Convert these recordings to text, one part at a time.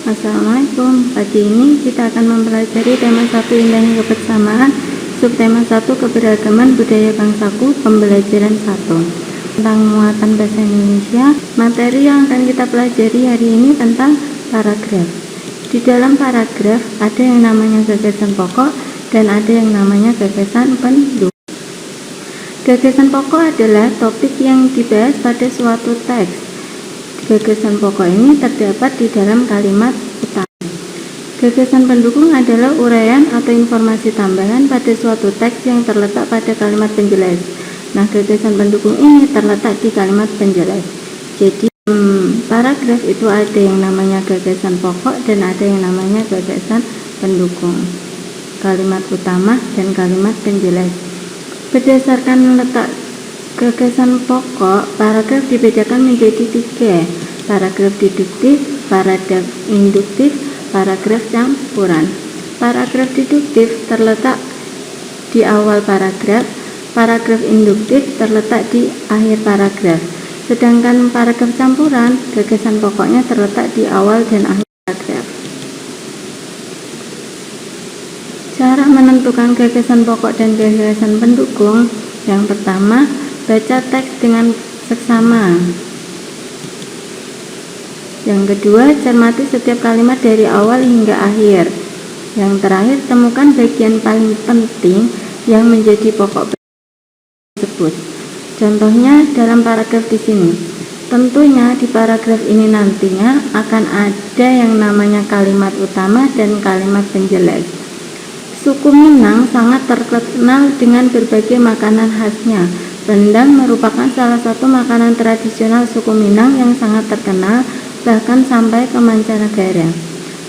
Assalamualaikum. Pagi ini kita akan mempelajari tema 1 indahnya kebersamaan, subtema 1 keberagaman budaya bangsaku, pembelajaran 1 tentang muatan bahasa Indonesia. Materi yang akan kita pelajari hari ini tentang paragraf. Di dalam paragraf ada yang namanya gagasan pokok dan ada yang namanya gagasan pendukung. Gagasan pokok adalah topik yang dibahas pada suatu teks. Gagasan pokok ini terdapat di dalam kalimat utama. Gagasan pendukung adalah uraian atau informasi tambahan pada suatu teks yang terletak pada kalimat penjelas. Nah, gagasan pendukung ini terletak di kalimat penjelas. Jadi, paragraf itu ada yang namanya gagasan pokok dan ada yang namanya gagasan pendukung. Kalimat utama dan kalimat penjelas. Berdasarkan letak gagasan pokok, paragraf dibedakan menjadi 3, paragraf deduktif, paragraf induktif, paragraf campuran. Paragraf deduktif terletak di awal paragraf, paragraf induktif terletak di akhir paragraf. Sedangkan paragraf campuran, gagasan pokoknya terletak di awal dan akhir paragraf. Cara menentukan gagasan pokok dan gagasan pendukung. Yang pertama, baca teks dengan seksama. Yang kedua, cermati setiap kalimat dari awal hingga akhir. Yang terakhir, temukan bagian paling penting yang menjadi pokok tersebut. Contohnya dalam paragraf di sini. Tentunya di paragraf ini nantinya akan ada yang namanya kalimat utama dan kalimat penjelas. Suku Minang sangat terkenal dengan berbagai makanan khasnya. Rendang merupakan salah satu makanan tradisional suku Minang yang sangat terkenal bahkan sampai ke mancanegara.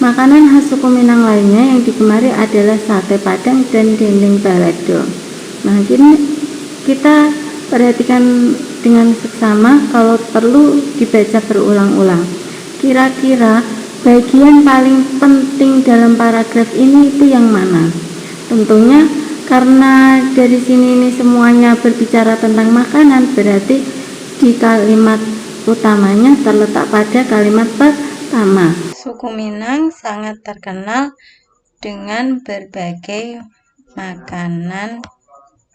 Makanan khas suku Minang lainnya yang digemari adalah sate padang dan dendeng balado. Nah, ini kita perhatikan dengan seksama, kalau perlu dibaca berulang-ulang. Kira-kira bagian paling penting dalam paragraf ini itu yang mana? Tentunya karena dari sini ini semuanya berbicara tentang makanan, berarti di kalimat utamanya terletak pada kalimat pertama. Suku Minang sangat terkenal dengan berbagai makanan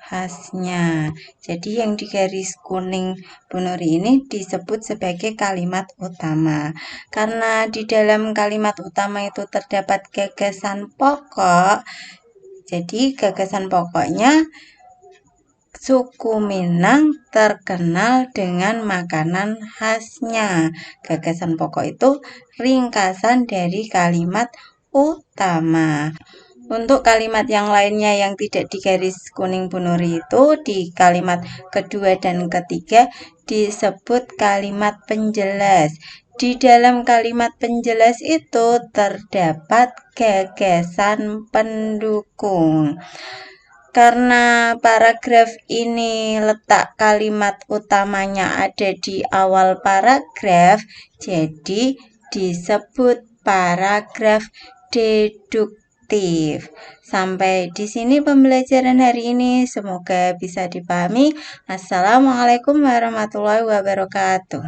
khasnya. Jadi yang di garis kuning Bu Nuri ini disebut sebagai kalimat utama. Karena di dalam kalimat utama itu terdapat gagasan pokok, jadi gagasan pokoknya suku Minang terkenal dengan makanan khasnya. Gagasan pokok itu ringkasan dari kalimat utama. Untuk kalimat yang lainnya yang tidak di garis kuning Bu Nuri itu di kalimat kedua dan ketiga disebut kalimat penjelas. Di dalam kalimat penjelas itu terdapat gagasan pendukung. Karena paragraf ini letak kalimat utamanya ada di awal paragraf, jadi disebut paragraf deduktif. Sampai di sini pembelajaran hari ini, semoga bisa dipahami. Assalamualaikum warahmatullahi wabarakatuh.